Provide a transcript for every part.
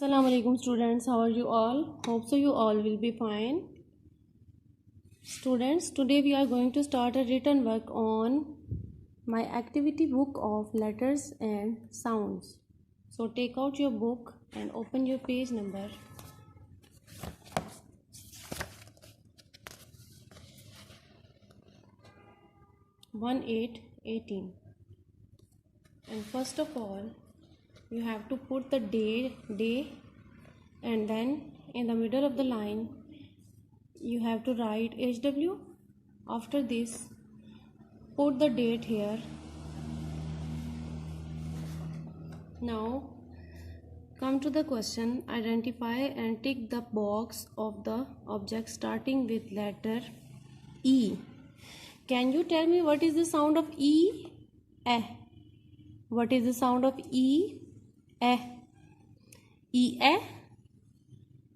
Assalamu alaikum students, how are you all? Hope so you all will be fine. Students, today we are going to start a written work on my activity book of letters and sounds. So take out your book and open your page number 1818. And first of all, you have to put the day, and then in the middle of the line you have to write HW. After this, put the date here. Now come to the question. Identify and tick the box of the object starting with letter E. Can you tell me what is the sound of E? Eh. What is the sound of E? Eh. E, eh.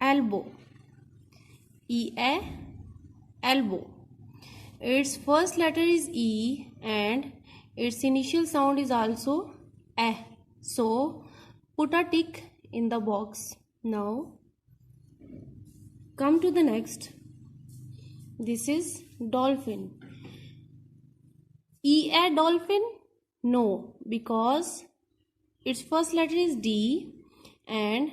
Elbow. E, eh. Elbow. Its first letter is E and its initial sound is also eh. So put a tick in the box. Now come to the next. This is dolphin. E, a dolphin? No, because its first letter is D and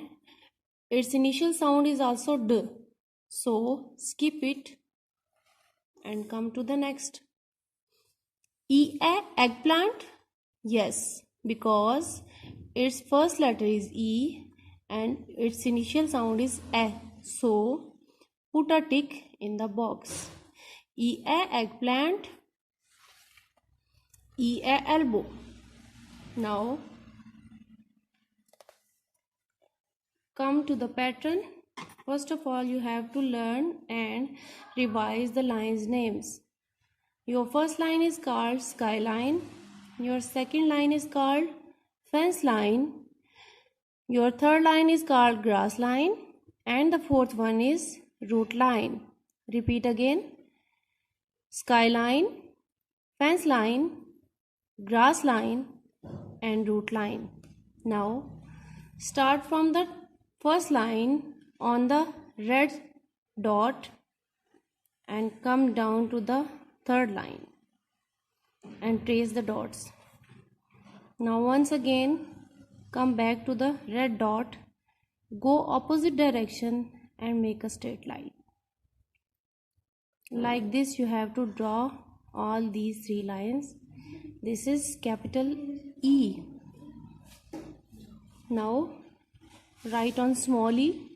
its initial sound is also D. So skip it and come to the next. E, a eggplant? Yes, because its first letter is E and its initial sound is A. So put a tick in the box. E, a eggplant. E, a elbow. Now come to the pattern. First of all, you have to learn and revise the lines' names. Your first line is called skyline. Your second line is called fence line. Your third line is called grass line. And the fourth one is root line. Repeat again. Skyline, fence line, grass line and root line. Now start from the first line on the red dot and come down to the third line and trace the dots. Now once again come back to the red dot, go opposite direction and make a straight line. Like this you have to draw all these three lines. This is capital E. Now write on small e.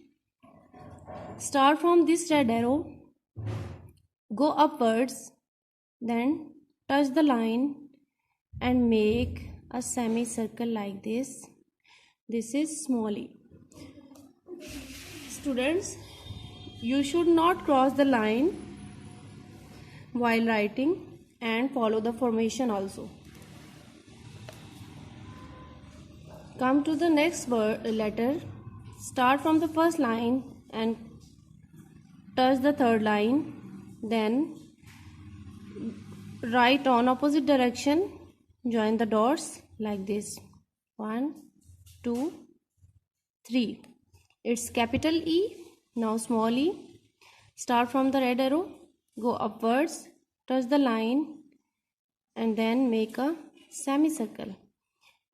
Start from this red arrow, go upwards, then touch the line and make a semicircle like this. This is small e. Students, you should not cross the line while writing and follow the formation also. Come to the next letter. Start from the first line and touch the third line. Then write on opposite direction. Join the dots like this. 1, 2, 3. It's capital E. Now small e. Start from the red arrow. Go upwards. Touch the line. And then make a semicircle.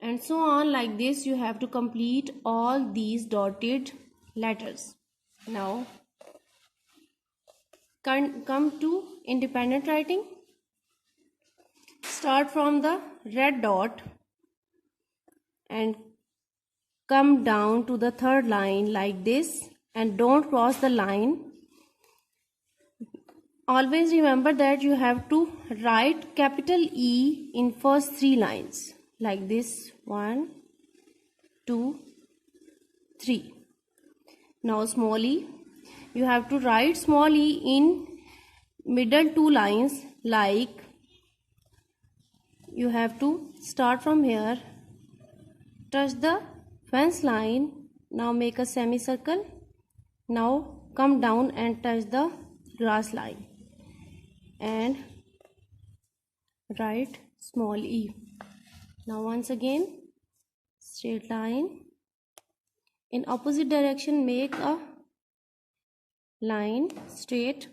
And so on like this you have to complete all these dotted letters. Now come to independent writing. Start from the red dot and come down to the third line like this and don't cross the line. Always remember that you have to write capital E in first three lines like this. 1, 2, 3. Now small e. You have to write small e in middle two lines, like you have to start from here, touch the fence line, now make a semicircle, now come down and touch the grass line and write small e. Now once again straight line. In opposite direction, make a line straight,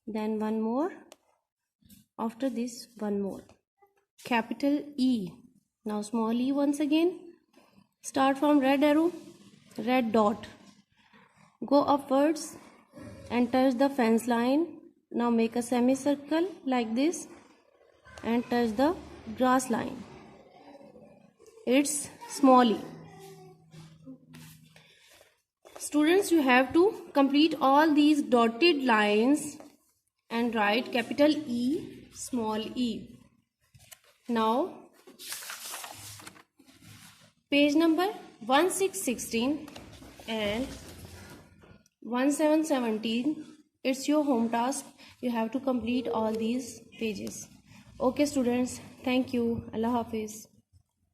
then one more, after this one more. Capital E. Now small e once again. Start from red arrow, red dot. Go upwards and touch the fence line. Now make a semicircle like this and touch the grass line. It's small e. Students, you have to complete all these dotted lines and write capital E, small e. Now, page number 1616 and 1717, it's your home task. You have to complete all these pages. Okay students, thank you. Allah Hafiz.